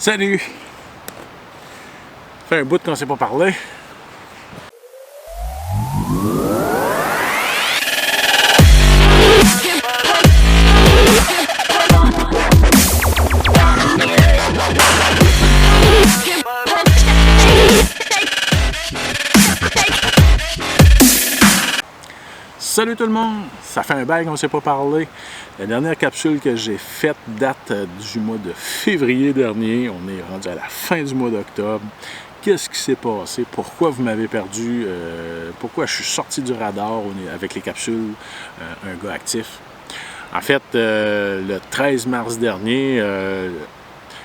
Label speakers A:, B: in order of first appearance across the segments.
A: Salut! Ça fait un bout qu'on ne s'est pas parlé. Salut tout le monde! Ça fait un bail qu'on ne s'est pas parlé. La dernière capsule que j'ai faite date du mois de février dernier. On est rendu à la fin du mois d'octobre. Qu'est-ce qui s'est passé? Pourquoi vous m'avez perdu? Pourquoi je suis sorti du radar avec les capsules Un gars actif? En fait, le 13 mars dernier,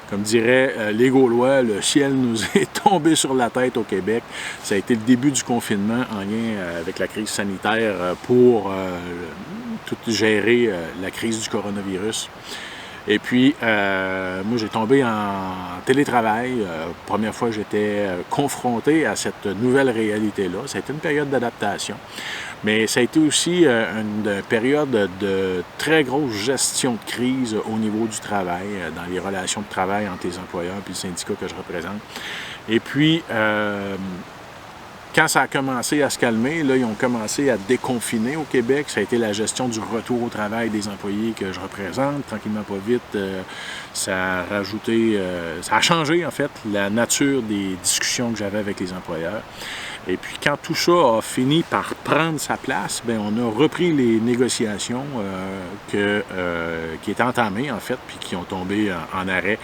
A: comme diraient les Gaulois, le ciel nous est tombé sur la tête au Québec. Ça a été le début du confinement en lien avec la crise sanitaire pour tout gérer la crise du coronavirus. Et puis, moi, j'ai tombé en télétravail. Première fois que j'étais confronté à cette nouvelle réalité-là. Ça a été une période d'adaptation. Mais ça a été aussi une période de très grosse gestion de crise au niveau du travail, dans les relations de travail entre les employeurs et le syndicat que je représente. Et puis, quand ça a commencé à se calmer, là, ils ont commencé à déconfiner au Québec. Ça a été la gestion du retour au travail des employés que je représente. Tranquillement, pas vite, ça a changé, en fait, la nature des discussions que j'avais avec les employeurs. Et puis, quand tout ça a fini par prendre sa place, bien, on a repris les négociations qui étaient entamées, en fait, puis qui ont tombé en arrêt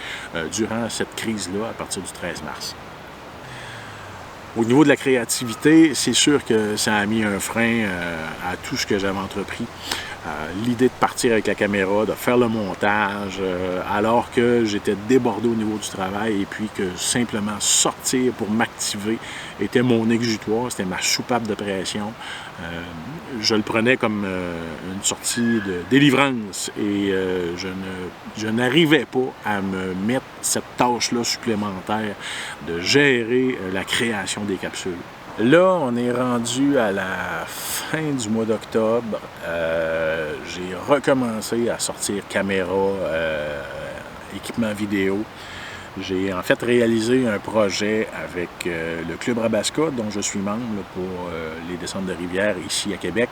A: durant cette crise-là, à partir du 13 mars. Au niveau de la créativité, c'est sûr que ça a mis un frein à tout ce que j'avais entrepris. L'idée de partir avec la caméra, de faire le montage, alors que j'étais débordé au niveau du travail et puis que simplement sortir pour m'activer était mon exutoire, c'était ma soupape de pression. Je le prenais comme une sortie de délivrance et je n'arrivais pas à me mettre cette tâche-là supplémentaire de gérer la création des capsules. Là, on est rendu à la fin du mois d'octobre. J'ai recommencé à sortir caméra, équipement vidéo. J'ai en fait réalisé un projet avec le Club Rabasca, dont je suis membre pour les descentes de rivière ici à Québec.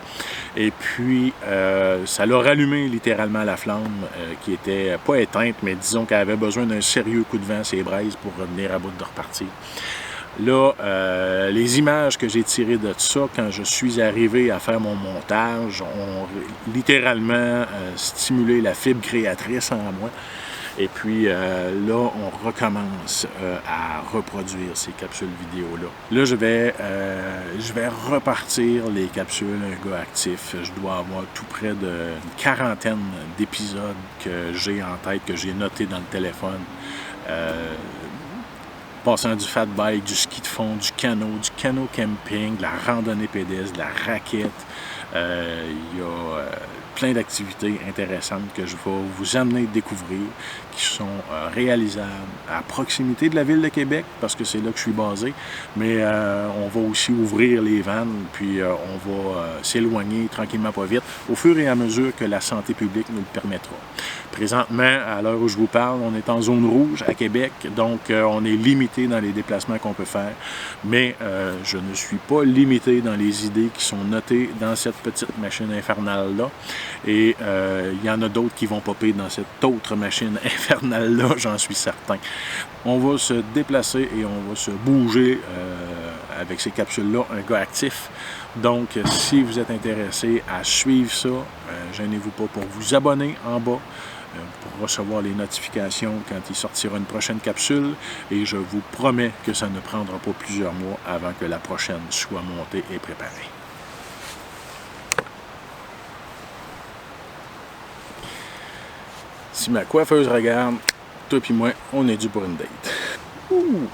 A: Et puis, ça l'a rallumé littéralement la flamme qui était pas éteinte, mais disons qu'elle avait besoin d'un sérieux coup de vent, ces braises, pour revenir à bout de repartir. Là, les images que j'ai tirées de ça, quand je suis arrivé à faire mon montage, ont littéralement stimulé la fibre créatrice en moi. Et puis là, on recommence à reproduire ces capsules vidéo-là. Là, je vais repartir les capsules Un gars actif. Je dois avoir tout près d'une quarantaine d'épisodes que j'ai en tête, que j'ai notés dans le téléphone. Passant du fat bike, du ski de fond, du canot camping, de la randonnée pédestre, de la raquette. Il y a plein d'activités intéressantes que je vais vous amener à découvrir, qui sont réalisables à proximité de la ville de Québec, parce que c'est là que je suis basé, mais on va aussi ouvrir les vannes, puis on va s'éloigner tranquillement pas vite, au fur et à mesure que la santé publique nous le permettra. Présentement, à l'heure où je vous parle, on est en zone rouge à Québec, donc on est limité dans les déplacements qu'on peut faire, mais je ne suis pas limité dans les idées qui sont notées dans cette petite machine infernale-là, et il y en a d'autres qui vont popper dans cette autre machine infernale-là, j'en suis certain. On va se déplacer et on va se bouger avec ces capsules-là, Un gars actif. Donc, si vous êtes intéressé à suivre ça, gênez-vous pas pour vous abonner en bas pour recevoir les notifications quand il sortira une prochaine capsule. Et je vous promets que ça ne prendra pas plusieurs mois avant que la prochaine soit montée et préparée. Si ma coiffeuse regarde, toi et moi, on est dû pour une date. Ouh!